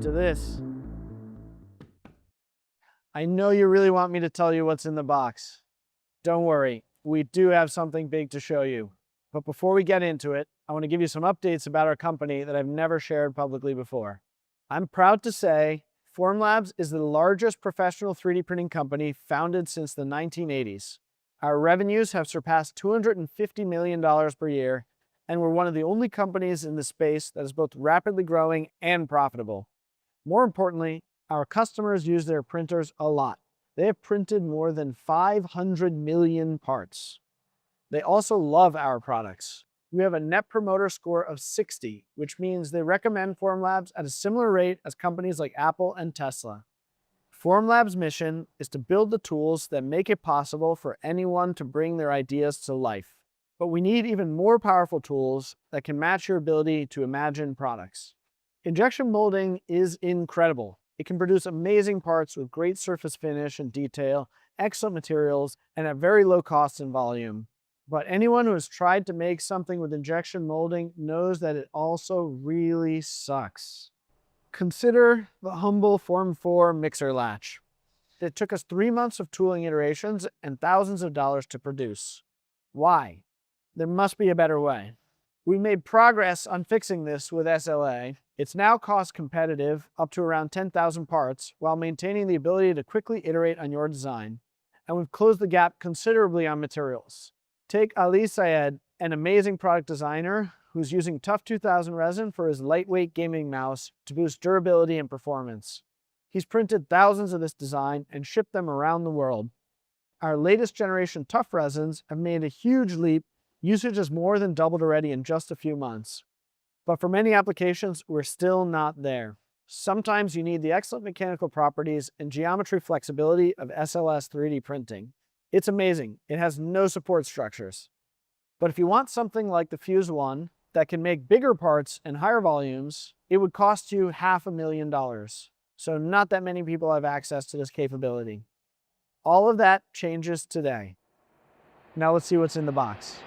forward to this. I know you really want me to tell you what's in the box. Don't worry, we do have something big to show you. But before we get into it, I want to give you some updates about our company that I've never shared publicly before. I'm proud to say Formlabs is the largest professional 3D printing company founded since the 1980s. Our revenues have surpassed $250 million per year, and we're one of the only companies in the space that is both rapidly growing and profitable. More importantly, our customers use their printers a lot. They have printed more than 500 million parts. They also love our products. We have a Net Promoter Score of 60, which means they recommend Formlabs at a similar rate as companies like Apple and Tesla. Formlabs' mission is to build the tools that make it possible for anyone to bring their ideas to life. But we need even more powerful tools that can match your ability to imagine products. Injection molding is incredible. It can produce amazing parts with great surface finish and detail, excellent materials, and at very low cost and volume. But anyone who has tried to make something with injection molding knows that it also really sucks. Consider the humble Form 4 mixer latch. It took us 3 months of tooling iterations and thousands of dollars to produce. Why? There must be a better way. We made progress on fixing this with SLA. It's now cost competitive, up to around 10,000 parts, while maintaining the ability to quickly iterate on your design. And we've closed the gap considerably on materials. Take Ali Syed, an amazing product designer who's using Tough 2000 resin for his lightweight gaming mouse to boost durability and performance. He's printed thousands of this design and shipped them around the world. Our latest generation Tough resins have made a huge leap. Usage has more than doubled already in just a few months. But for many applications, we're still not there. Sometimes you need the excellent mechanical properties and geometry flexibility of SLS 3D printing. It's amazing. It has no support structures. But if you want something like the Fuse One that can make bigger parts and higher volumes, it would cost you $500,000. So not that many people have access to this capability. All of that changes today. Now let's see what's in the box.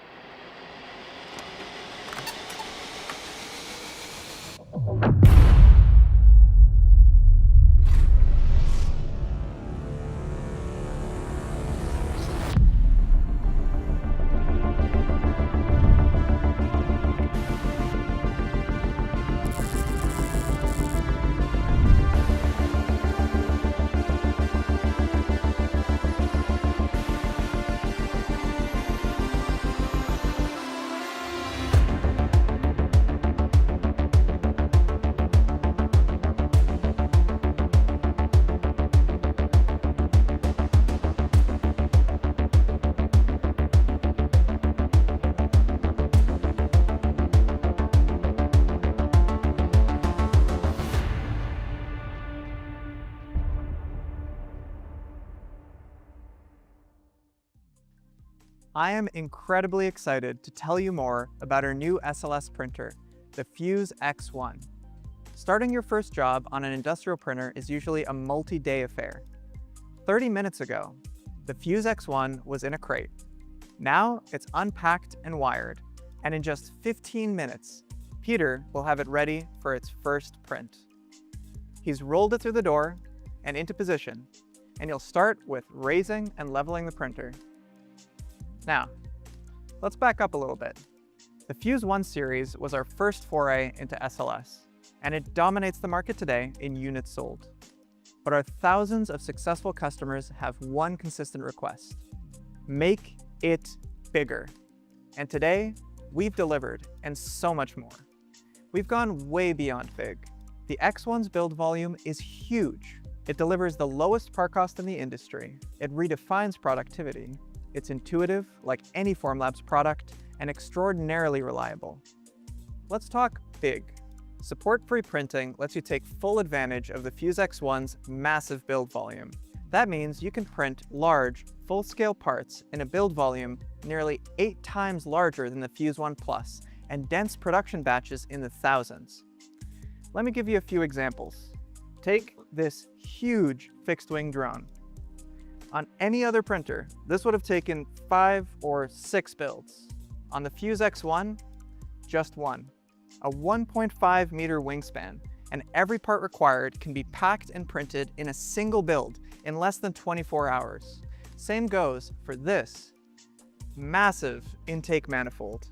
I am incredibly excited to tell you more about our new SLS printer, the Fuse X1. Starting your first job on an industrial printer is usually a multi-day affair. 30 minutes ago, the Fuse X1 was in a crate. Now it's unpacked and wired, and in just 15 minutes, Peter will have it ready for its first print. He's rolled it through the door and into position, and you'll start with raising and leveling the printer. Now, let's back up a little bit. The Fuse 1 series was our first foray into SLS, and it dominates the market today in units sold. But our thousands of successful customers have one consistent request: make it bigger. And today, we've delivered, and so much more. We've gone way beyond big. The X1's build volume is huge. It delivers the lowest part cost in the industry. It redefines productivity. It's intuitive, like any Formlabs product, and extraordinarily reliable. Let's talk big. Support-free printing lets you take full advantage of the Fuse X1's massive build volume. That means you can print large, full-scale parts in a build volume nearly 8 times larger than the Fuse 1 Plus, and dense production batches in the thousands. Let me give you a few examples. Take this huge fixed-wing drone. On any other printer, this would have taken 5 or 6 builds. On the Fuse X1, just one. A 1.5 meter wingspan and every part required can be packed and printed in a single build in less than 24 hours. Same goes for this massive intake manifold.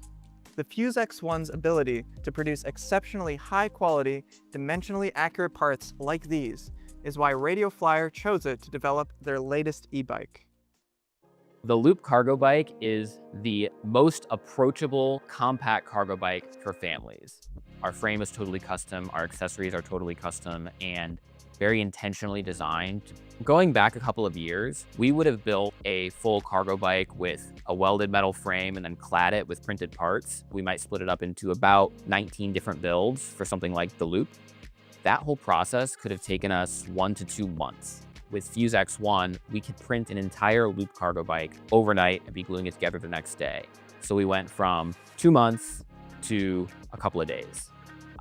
The Fuse X1's ability to produce exceptionally high-quality, dimensionally accurate parts like these is why Radio Flyer chose it to develop their latest e-bike. The Loop cargo bike is the most approachable, compact cargo bike for families. Our frame is totally custom, our accessories are totally custom, and very intentionally designed. Going back a couple of years, we would have built a full cargo bike with a welded metal frame and then clad it with printed parts. We might split it up into about 19 different builds for something like the Loop. That whole process could have taken us 1 to 2 months. With Fuse X1, we could print an entire Loop cargo bike overnight and be gluing it together the next day. So we went from 2 months to a couple of days.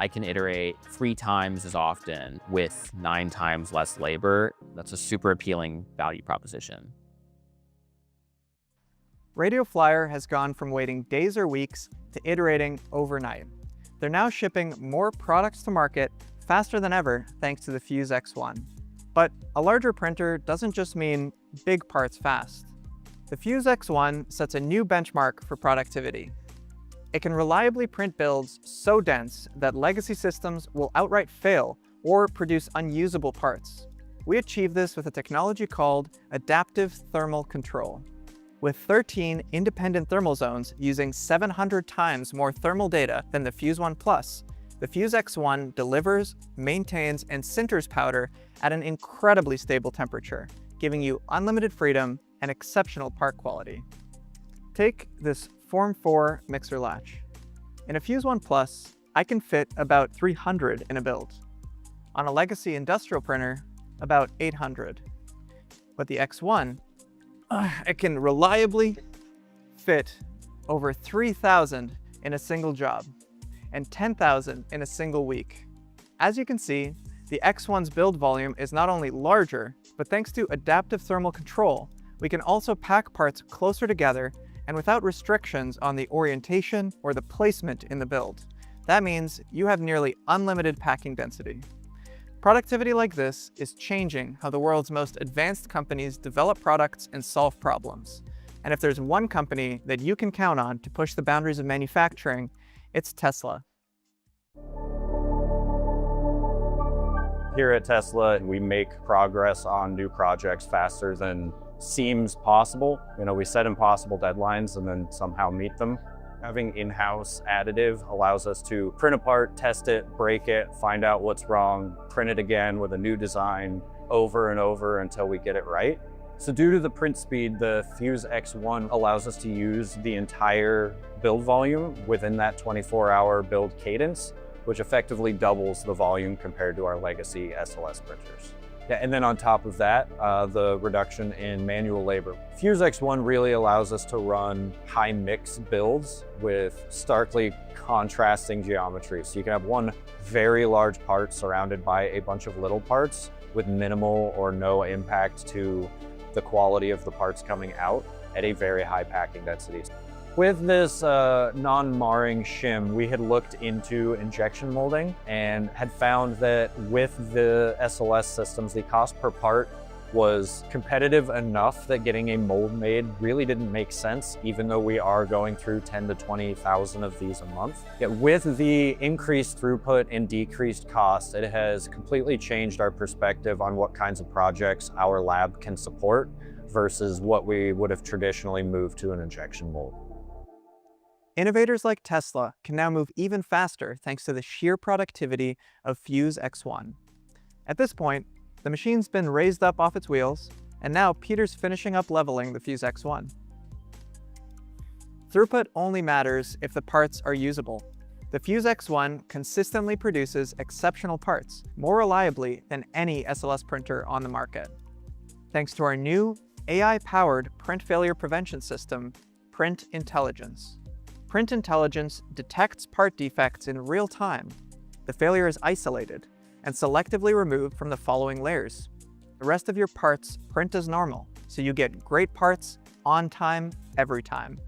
I can iterate 3 times as often with 9 times less labor. That's a super appealing value proposition. Radio Flyer has gone from waiting days or weeks to iterating overnight. They're now shipping more products to market faster than ever thanks to the Fuse X1. But a larger printer doesn't just mean big parts fast. The Fuse X1 sets a new benchmark for productivity. It can reliably print builds so dense that legacy systems will outright fail or produce unusable parts. We achieve this with a technology called adaptive thermal control. With 13 independent thermal zones using 700 times more thermal data than the Fuse 1 Plus, the Fuse X1 delivers, maintains, and sinters powder at an incredibly stable temperature, giving you unlimited freedom and exceptional part quality. Take this Form 4 mixer latch. In a Fuse 1 Plus, I can fit about 300 in a build. On a legacy industrial printer, about 800. But the X1, it can reliably fit over 3,000 in a single job and 10,000 in a single week. As you can see, the X1's build volume is not only larger, but thanks to adaptive thermal control, we can also pack parts closer together and without restrictions on the orientation or the placement in the build. That means you have nearly unlimited packing density. Productivity like this is changing how the world's most advanced companies develop products and solve problems. And if there's one company that you can count on to push the boundaries of manufacturing, it's Tesla. Here at Tesla, we make progress on new projects faster than seems possible. We set impossible deadlines and then somehow meet them. Having in-house additive allows us to print a part, test it, break it, find out what's wrong, print it again with a new design over and over until we get it right. So due to the print speed, the Fuse X1 allows us to use the entire build volume within that 24-hour build cadence, which effectively doubles the volume compared to our legacy SLS printers. Yeah, and then on top of that, the reduction in manual labor. Fuse X1 really allows us to run high mix builds with starkly contrasting geometry. So you can have one very large part surrounded by a bunch of little parts with minimal or no impact to the quality of the parts coming out at a very high packing density. With this non-marring shim, we had looked into injection molding and had found that with the SLS systems, the cost per part was competitive enough that getting a mold made really didn't make sense, even though we are going through 10 to 20,000 of these a month. Yet with the increased throughput and decreased cost, it has completely changed our perspective on what kinds of projects our lab can support versus what we would have traditionally moved to an injection mold. Innovators like Tesla can now move even faster thanks to the sheer productivity of Fuse X1. At this point, the machine's been raised up off its wheels, and now Peter's finishing up leveling the Fuse X1. Throughput only matters if the parts are usable. The Fuse X1 consistently produces exceptional parts, more reliably than any SLS printer on the market. Thanks to our new AI-powered print failure prevention system, Print Intelligence. Print Intelligence detects part defects in real time. The failure is isolated and selectively removed from the following layers. The rest of your parts print as normal, so you get great parts on time, every time.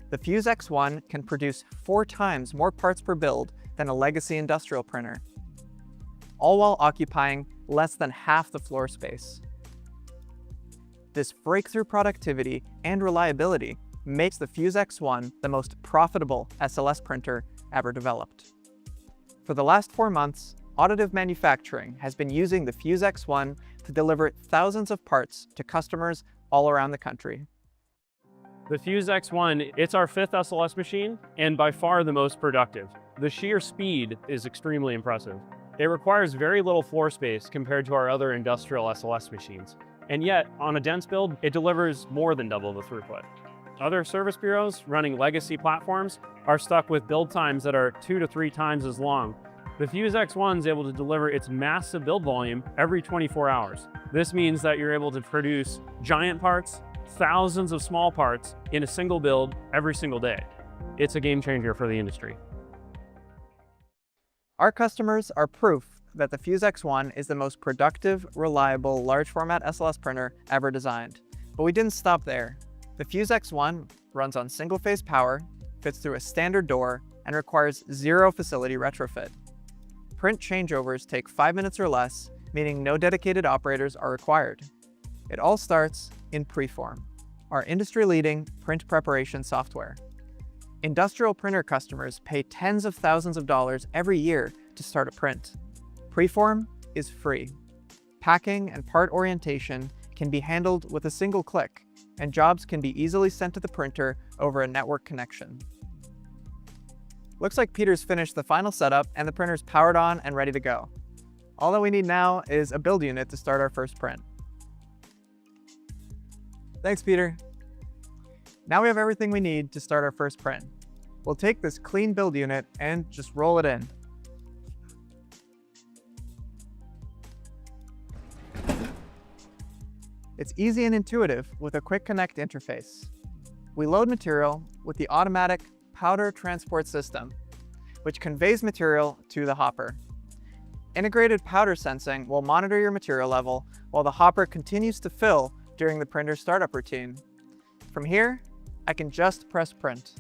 The Fuse X1 can produce 4 times more parts per build than a legacy industrial printer. all while occupying less than half the floor space. This breakthrough productivity and reliability makes the Fuse X1 the most profitable SLS printer ever developed. For the last 4 months, Additive Manufacturing has been using the Fuse X1 to deliver thousands of parts to customers all around the country. The Fuse X1, it's our 5th SLS machine and by far the most productive. The sheer speed is extremely impressive. It requires very little floor space compared to our other industrial SLS machines. And yet, on a dense build, it delivers more than double the throughput. Other service bureaus running legacy platforms are stuck with build times that are 2 to 3 times as long. The Fuse X1 is able to deliver its massive build volume every 24 hours. This means that you're able to produce giant parts, thousands of small parts in a single build every single day. It's a game changer for the industry. Our customers are proof that the Fuse X1 is the most productive, reliable, large format SLS printer ever designed. But we didn't stop there. The Fuse X1 runs on single phase power, fits through a standard door, and requires 0 facility retrofit. Print changeovers take 5 minutes or less, meaning no dedicated operators are required. It all starts in PreForm, our industry-leading print preparation software. Industrial printer customers pay tens of thousands of dollars every year to start a print. PreForm is free. Packing and part orientation can be handled with a single click, and jobs can be easily sent to the printer over a network connection. Looks like Peter's finished the final setup and the printer's powered on and ready to go. All that we need now is a build unit to start our first print. Thanks, Peter. Now we have everything we need to start our first print. We'll take this clean build unit and just roll it in. It's easy and intuitive with a quick connect interface. We load material with the automatic powder transport system, which conveys material to the hopper. Integrated powder sensing will monitor your material level while the hopper continues to fill during the printer's startup routine. From here, I can just press print.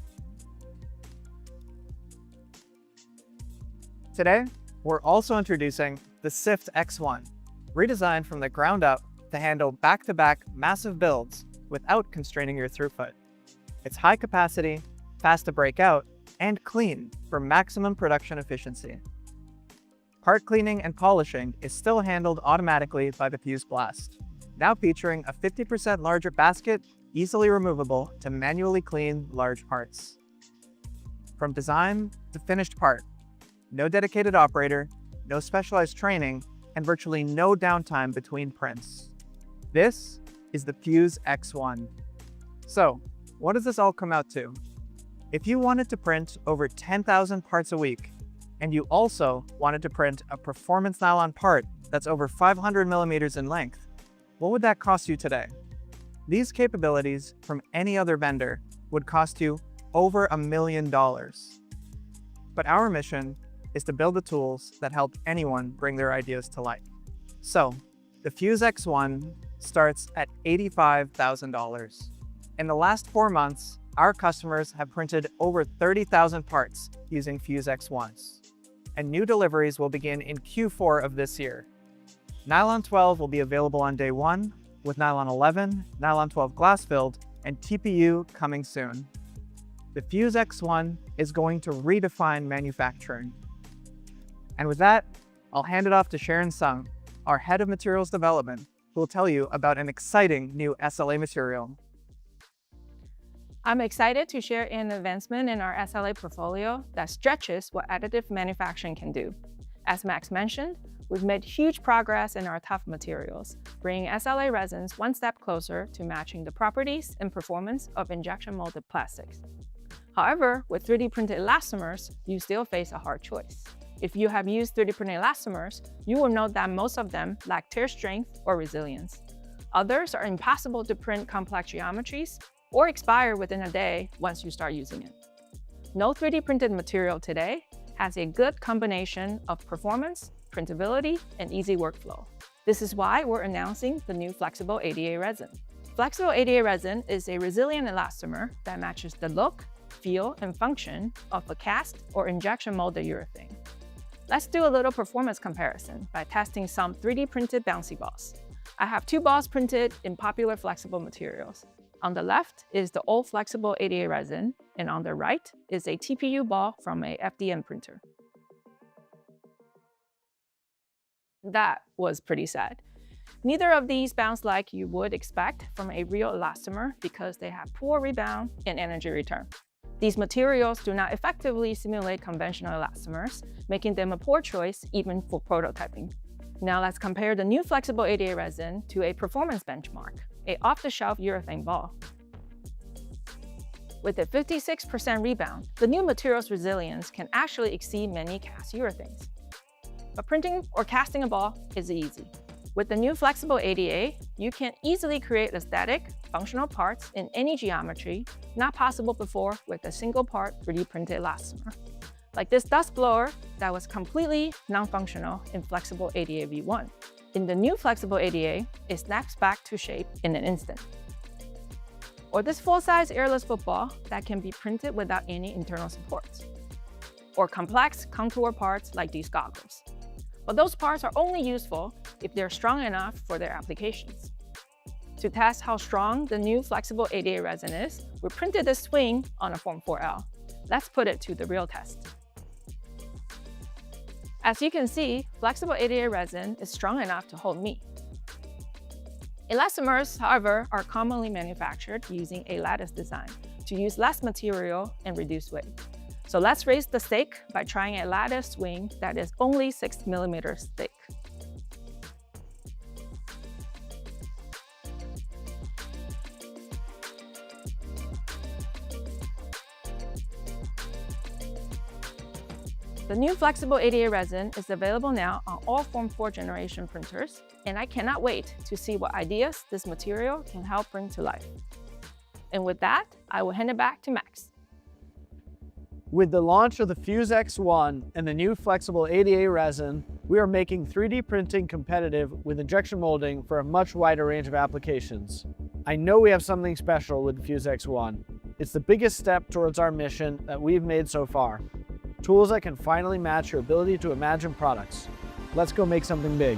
Today, we're also introducing the Sift X1, redesigned from the ground up to handle back-to-back massive builds without constraining your throughput. It's high capacity, fast to break out, and clean for maximum production efficiency. Part cleaning and polishing is still handled automatically by the Fuse Blast, now featuring a 50% larger basket, easily removable to manually clean large parts. From design to finished part, no dedicated operator, no specialized training, and virtually no downtime between prints. This is the Fuse X1. So, what does this all come out to? If you wanted to print over 10,000 parts a week, and you also wanted to print a performance nylon part that's over 500 millimeters in length, what would that cost you today? These capabilities from any other vendor would cost you over $1 million. But our mission is to build the tools that help anyone bring their ideas to life. So, the Fuse X1 starts at $85,000. In the last 4 months, our customers have printed over 30,000 parts using Fuse X1s, and new deliveries will begin in Q4 of this year. Nylon 12 will be available on day 1, with Nylon 11, Nylon 12 glass-filled, and TPU coming soon. The Fuse X1 is going to redefine manufacturing. And with that, I'll hand it off to Sharon Sung, our Head of Materials Development, who will tell you about an exciting new SLA material. I'm excited to share an advancement in our SLA portfolio that stretches what additive manufacturing can do. As Max mentioned, we've made huge progress in our tough materials, bringing SLA resins one step closer to matching the properties and performance of injection molded plastics. However, with 3D printed elastomers, you still face a hard choice. If you have used 3D printed elastomers, you will know that most of them lack tear strength or resilience. Others are impossible to print complex geometries or expire within a day once you start using it. No 3D printed material today has a good combination of performance, printability, and easy workflow. This is why we're announcing the new Flexible ADA resin. Flexible ADA resin is a resilient elastomer that matches the look, feel, and function of a cast or injection molded urethane. Let's do a little performance comparison by testing some 3D printed bouncy balls. I have 2 balls printed in popular flexible materials. On the left is the old flexible ADA resin, and on the right is a TPU ball from a FDM printer. That was pretty sad. Neither of these bounce like you would expect from a real elastomer because they have poor rebound and energy return. These materials do not effectively simulate conventional elastomers, making them a poor choice even for prototyping. Now let's compare the new flexible ADA resin to a performance benchmark, an off-the-shelf urethane ball. With a 56% rebound, the new material's resilience can actually exceed many cast urethanes. But printing or casting a ball is easy. With the new flexible ADA, you can easily create aesthetic, functional parts in any geometry, not possible before with a single-part 3D printed elastomer. Like this dust blower that was completely non-functional in flexible ADA V1. In the new flexible ADA, it snaps back to shape in an instant. Or this full-size airless football that can be printed without any internal supports. Or complex contour parts like these goggles. But those parts are only useful if they're strong enough for their applications. To test how strong the new flexible ADA resin is, we printed this swing on a Form 4L. Let's put it to the real test. As you can see, flexible ADA resin is strong enough to hold me. Elastomers, however, are commonly manufactured using a lattice design to use less material and reduce weight. So let's raise the stake by trying a lattice swing that is only 6 mm thick. The new flexible ADA resin is available now on all Form 4 generation printers, and I cannot wait to see what ideas this material can help bring to life. And with that, I will hand it back to Max. With the launch of the Fuse X1 and the new flexible ADA resin, we are making 3D printing competitive with injection molding for a much wider range of applications. I know we have something special with the Fuse X1. It's the biggest step towards our mission that we've made so far. Tools that can finally match your ability to imagine products. Let's go make something big.